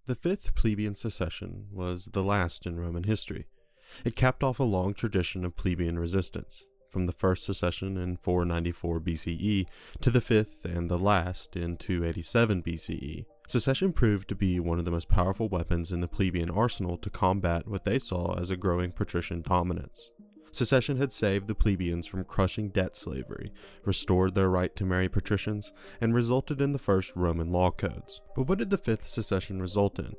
The Fifth Plebeian Secession was the last in Roman history. It capped off a long tradition of plebeian resistance, from the first secession in 494 BCE to the fifth and the last in 287 BCE. Secession proved to be one of the most powerful weapons in the plebeian arsenal to combat what they saw as a growing patrician dominance. Secession had saved the plebeians from crushing debt slavery, restored their right to marry patricians, and resulted in the first Roman law codes. But what did the fifth secession result in?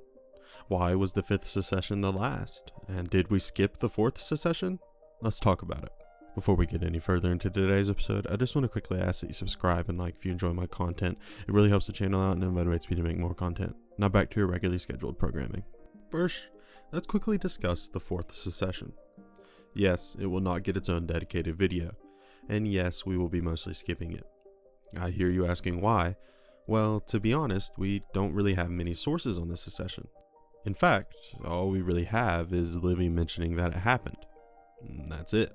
Why was the fifth secession the last? And did we skip the fourth secession? Let's talk about it. Before we get any further into today's episode, I just want to quickly ask that you subscribe and like if you enjoy my content. It really helps the channel out and it motivates me to make more content. Now back to your regularly scheduled programming. First, let's quickly discuss the fourth secession. Yes, it will not get its own dedicated video, and yes, we will be mostly skipping it. I hear you asking why. Well, to be honest, we don't really have many sources on this secession. In fact, all we really have is Livy mentioning that it happened. And that's it.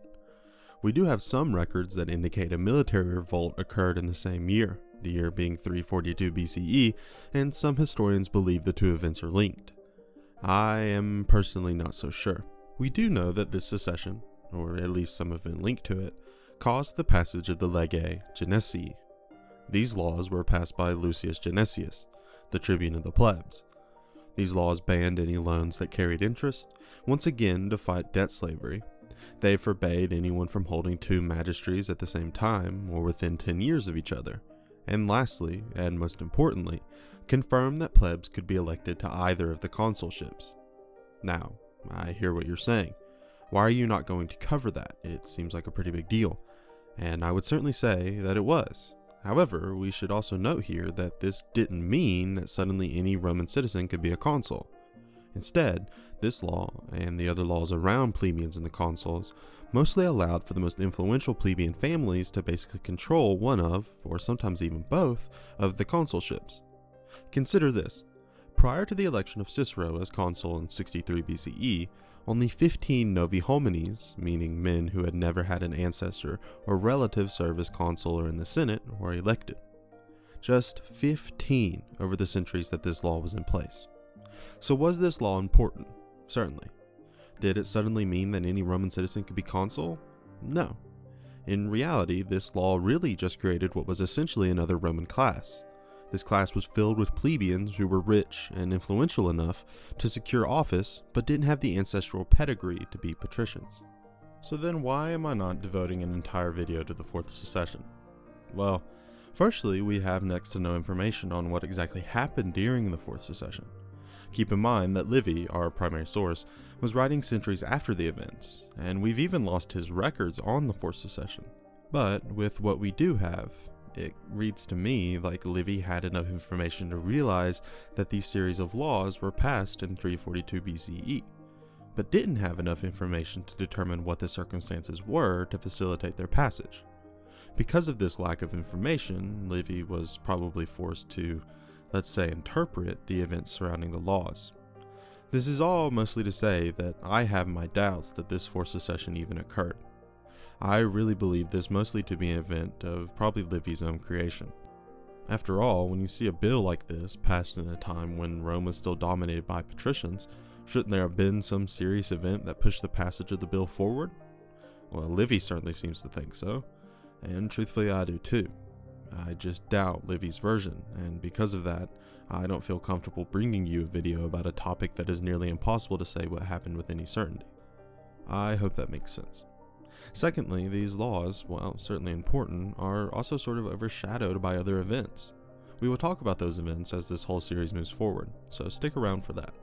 We do have some records that indicate a military revolt occurred in the same year, the year being 342 BCE, and some historians believe the two events are linked. I am personally not so sure. We do know that this secession, or at least some event linked to it, caused the passage of the Legae Genesii. These laws were passed by Lucius Genesius, the tribune of the plebs. These laws banned any loans that carried interest, once again to fight debt slavery. They forbade anyone from holding two magistries at the same time or within 10 years of each other. And lastly, and most importantly, confirmed that plebs could be elected to either of the consulships. Now, I hear what you're saying. Why are you not going to cover that? It seems like a pretty big deal. And I would certainly say that it was. However, we should also note here that this didn't mean that suddenly any Roman citizen could be a consul. Instead, this law, and the other laws around plebeians and the consuls, mostly allowed for the most influential plebeian families to basically control one of, or sometimes even both, of the consulships. Consider this. Prior to the election of Cicero as consul in 63 BCE, only 15 novi homines, meaning men who had never had an ancestor or relative serve as consul or in the Senate, were elected. Just 15 over the centuries that this law was in place. So was this law important? Certainly. Did it suddenly mean that any Roman citizen could be consul? No. In reality, this law really just created what was essentially another Roman class. This class was filled with plebeians who were rich and influential enough to secure office, but didn't have the ancestral pedigree to be patricians. So then why am I not devoting an entire video to the fourth secession? Well, firstly, we have next to no information on what exactly happened during the fourth secession. Keep in mind that Livy, our primary source, was writing centuries after the events, and we've even lost his records on the fourth secession. But with what we do have, it reads to me like Livy had enough information to realize that these series of laws were passed in 342 BCE, but didn't have enough information to determine what the circumstances were to facilitate their passage. Because of this lack of information, Livy was probably forced to, let's say, interpret the events surrounding the laws. This is all mostly to say that I have my doubts that this fourth secession even occurred. I really believe this mostly to be an event of probably Livy's own creation. After all, when you see a bill like this passed in a time when Rome was still dominated by patricians, shouldn't there have been some serious event that pushed the passage of the bill forward? Well, Livy certainly seems to think so, and truthfully I do too. I just doubt Livy's version, and because of that, I don't feel comfortable bringing you a video about a topic that is nearly impossible to say what happened with any certainty. I hope that makes sense. Secondly, these laws, while certainly important, are also sort of overshadowed by other events. We will talk about those events as this whole series moves forward, so stick around for that.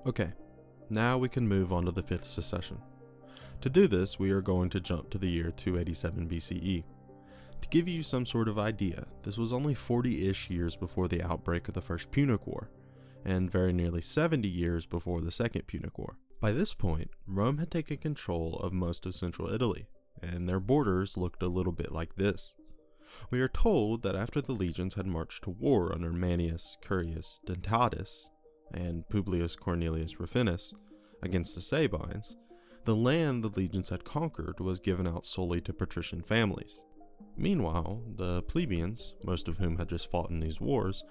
Okay, now we can move on to the fifth secession. To do this, we are going to jump to the year 287 BCE. To give you some sort of idea, this was only 40-ish years before the outbreak of the First Punic War, and very nearly 70 years before the Second Punic War. By this point, Rome had taken control of most of central Italy, and their borders looked a little bit like this. We are told that after the legions had marched to war under Manius Curius Dentatus and Publius Cornelius Rufinus against the Sabines, the land the legions had conquered was given out solely to patrician families. Meanwhile, the plebeians, most of whom had just fought in these wars,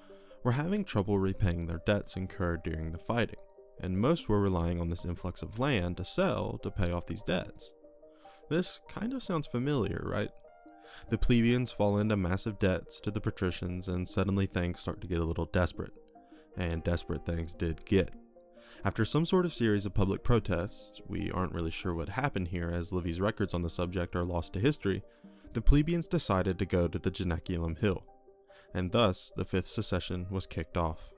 were having trouble repaying their debts incurred during the fighting, and most were relying on this influx of land to sell to pay off these debts. This kind of sounds familiar, right? The plebeians fall into massive debts to the patricians, and suddenly things start to get a little desperate. And desperate things did get. After some sort of series of public protests, we aren't really sure what happened here as Livy's records on the subject are lost to history, the plebeians decided to go to the Janiculum Hill, and thus the Fifth Secession was kicked off.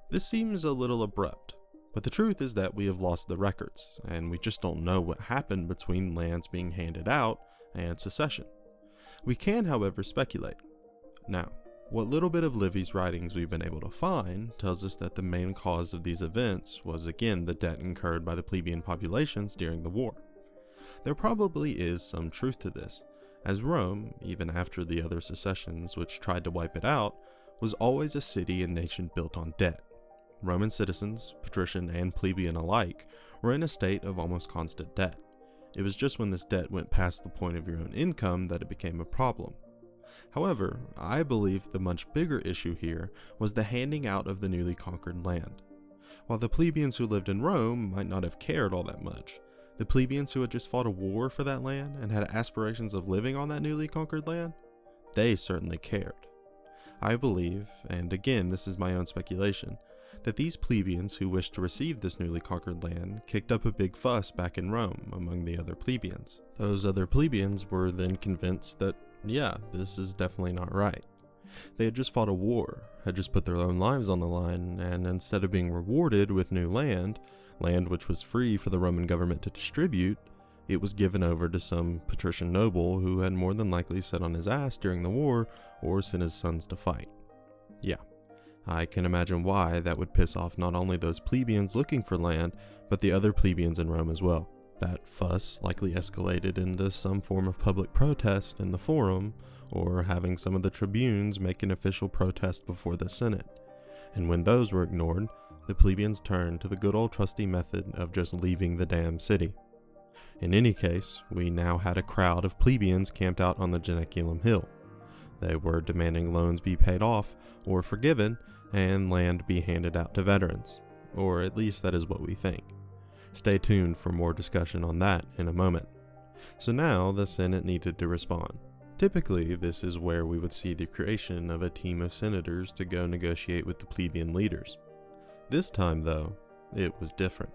This seems a little abrupt, but the truth is that we have lost the records, and we just don't know what happened between lands being handed out and secession. We can, however, speculate. Now, what little bit of Livy's writings we've been able to find tells us that the main cause of these events was again the debt incurred by the plebeian populations during the war. There probably is some truth to this, as Rome, even after the other secessions which tried to wipe it out, was always a city and nation built on debt. Roman citizens, patrician and plebeian alike, were in a state of almost constant debt. It was just when this debt went past the point of your own income that it became a problem. However, I believe the much bigger issue here was the handing out of the newly conquered land. While the plebeians who lived in Rome might not have cared all that much, the plebeians who had just fought a war for that land and had aspirations of living on that newly conquered land, they certainly cared. I believe, and again this is my own speculation, that these plebeians who wished to receive this newly conquered land kicked up a big fuss back in Rome among the other plebeians. Those other plebeians were then convinced that, yeah, this is definitely not right. They had just fought a war, had just put their own lives on the line, and instead of being rewarded with new land which was free for the Roman government to distribute, it was given over to some patrician noble who had more than likely sat on his ass during the war or sent his sons to fight. Yeah, I can imagine why that would piss off not only those plebeians looking for land, but the other plebeians in Rome as well. That fuss likely escalated into some form of public protest in the forum, or having some of the tribunes make an official protest before the Senate. And when those were ignored, the plebeians turned to the good old trusty method of just leaving the damn city. In any case, we now had a crowd of plebeians camped out on the Janiculum Hill. They were demanding loans be paid off or forgiven, and land be handed out to veterans. Or at least that is what we think. Stay tuned for more discussion on that in a moment. So now the Senate needed to respond. Typically, this is where we would see the creation of a team of senators to go negotiate with the plebeian leaders. This time, though, it was different.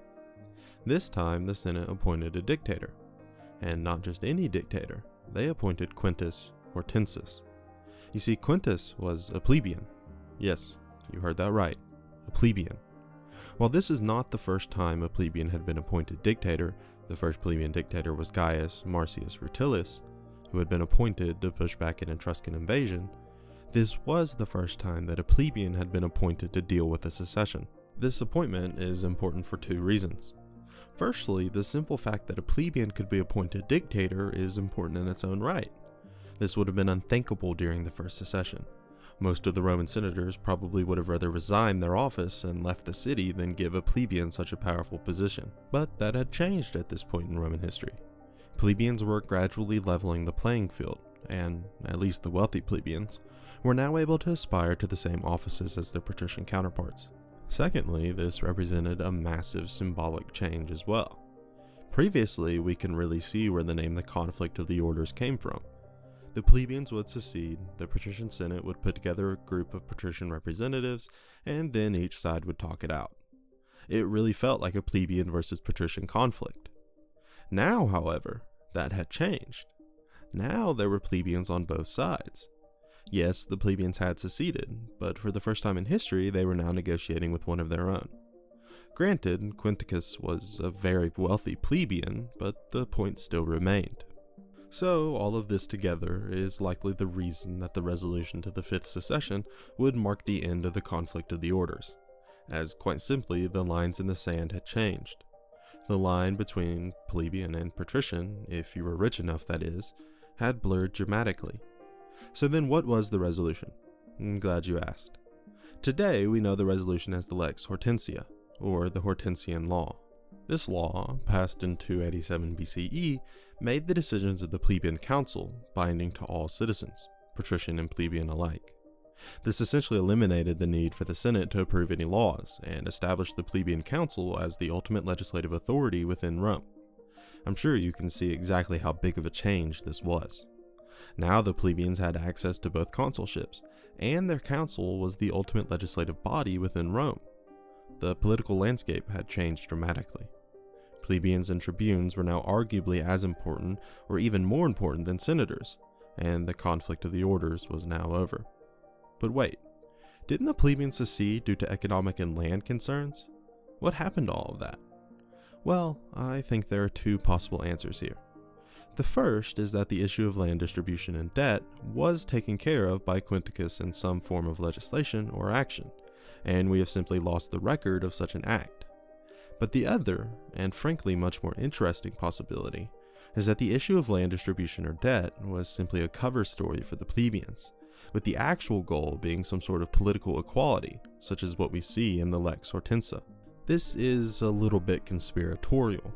This time, the Senate appointed a dictator. And not just any dictator, they appointed Quintus Hortensius. You see, Quintus was a plebeian. Yes, you heard that right, a plebeian. While this is not the first time a plebeian had been appointed dictator, the first plebeian dictator was Gaius Marcius Rutilius, who had been appointed to push back an Etruscan invasion. This was the first time that a plebeian had been appointed to deal with a secession. This appointment is important for two reasons. Firstly, the simple fact that a plebeian could be appointed dictator is important in its own right. This would have been unthinkable during the first secession. Most of the Roman senators probably would have rather resigned their office and left the city than give a plebeian such a powerful position. But that had changed at this point in Roman history. Plebeians were gradually leveling the playing field, and, at least the wealthy plebeians, were now able to aspire to the same offices as their patrician counterparts. Secondly, this represented a massive symbolic change as well. Previously, we can really see where the name the conflict of the orders came from. The plebeians would secede, the patrician senate would put together a group of patrician representatives, and then each side would talk it out. It really felt like a plebeian versus patrician conflict. Now, however, that had changed. Now there were plebeians on both sides. Yes, the plebeians had seceded, but for the first time in history they were now negotiating with one of their own. Granted, Quintus was a very wealthy plebeian, but the point still remained. So, all of this together is likely the reason that the resolution to the Fifth Secession would mark the end of the conflict of the orders, as quite simply the lines in the sand had changed. The line between plebeian and patrician, if you were rich enough that is, had blurred dramatically. So then what was the resolution? I'm glad you asked. Today we know the resolution as the Lex Hortensia, or the Hortensian Law. This law, passed in 287 BCE, made the decisions of the plebeian council binding to all citizens, patrician and plebeian alike. This essentially eliminated the need for the Senate to approve any laws, and established the plebeian council as the ultimate legislative authority within Rome. I'm sure you can see exactly how big of a change this was. Now the plebeians had access to both consulships, and their council was the ultimate legislative body within Rome. The political landscape had changed dramatically. Plebeians and tribunes were now arguably as important or even more important than senators, and the conflict of the orders was now over. But wait, didn't the plebeians secede due to economic and land concerns? What happened to all of that? Well, I think there are two possible answers here. The first is that the issue of land distribution and debt was taken care of by Quinticus in some form of legislation or action, and we have simply lost the record of such an act. But the other, and frankly much more interesting possibility, is that the issue of land distribution or debt was simply a cover story for the plebeians, with the actual goal being some sort of political equality, such as what we see in the Lex Hortensia. This is a little bit conspiratorial,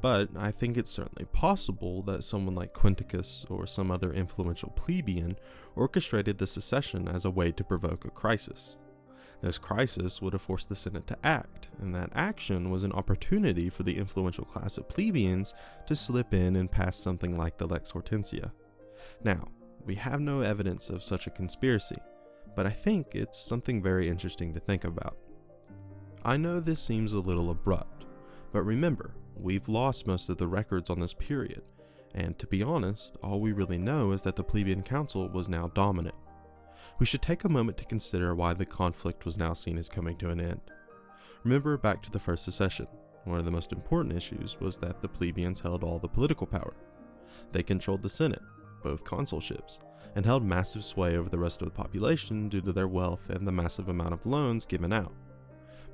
but I think it's certainly possible that someone like Quinticus or some other influential plebeian orchestrated the secession as a way to provoke a crisis. This crisis would have forced the Senate to act, and that action was an opportunity for the influential class of plebeians to slip in and pass something like the Lex Hortensia. Now, we have no evidence of such a conspiracy, but I think it's something very interesting to think about. I know this seems a little abrupt, but remember, we've lost most of the records on this period, and to be honest, all we really know is that the plebeian council was now dominant. We should take a moment to consider why the conflict was now seen as coming to an end. Remember back to the first secession, one of the most important issues was that the plebeians held all the political power. They controlled the Senate, both consulships, and held massive sway over the rest of the population due to their wealth and the massive amount of loans given out.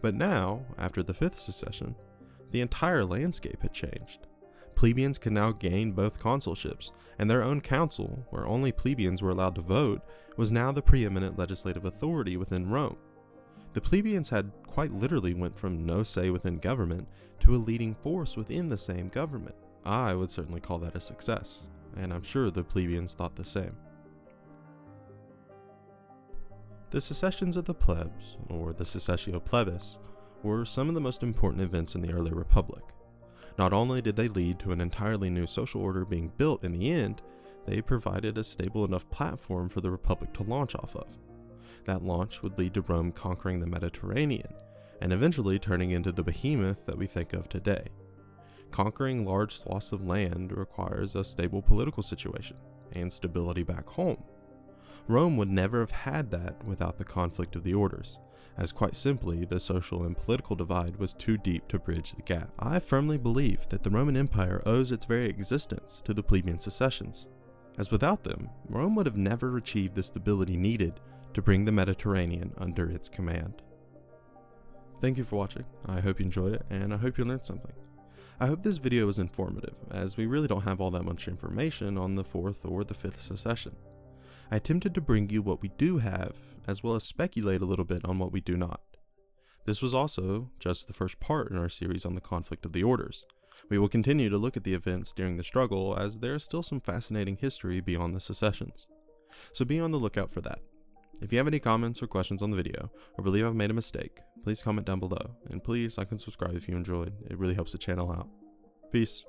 But now, after the fifth secession, the entire landscape had changed. Plebeians could now gain both consulships, and their own council, where only plebeians were allowed to vote, was now the preeminent legislative authority within Rome. The plebeians had quite literally went from no say within government to a leading force within the same government. I would certainly call that a success, and I'm sure the plebeians thought the same. The Secessions of the Plebs, or the Secessio Plebis, were some of the most important events in the early republic. Not only did they lead to an entirely new social order being built in the end, they provided a stable enough platform for the republic to launch off of. That launch would lead to Rome conquering the Mediterranean, and eventually turning into the behemoth that we think of today. Conquering large swaths of land requires a stable political situation, and stability back home. Rome would never have had that without the conflict of the orders, as quite simply the social and political divide was too deep to bridge the gap. I firmly believe that the Roman Empire owes its very existence to the plebeian secessions, as without them, Rome would have never achieved the stability needed to bring the Mediterranean under its command. Thank you for watching. I hope you enjoyed it, and I hope you learned something. I hope this video was informative, as we really don't have all that much information on the fourth or the fifth secession. I attempted to bring you what we do have, as well as speculate a little bit on what we do not. This was also just the first part in our series on the conflict of the orders. We will continue to look at the events during the struggle, as there is still some fascinating history beyond the secessions. So be on the lookout for that. If you have any comments or questions on the video, or believe I've made a mistake, please comment down below, and please like and subscribe if you enjoyed. It really helps the channel out. Peace.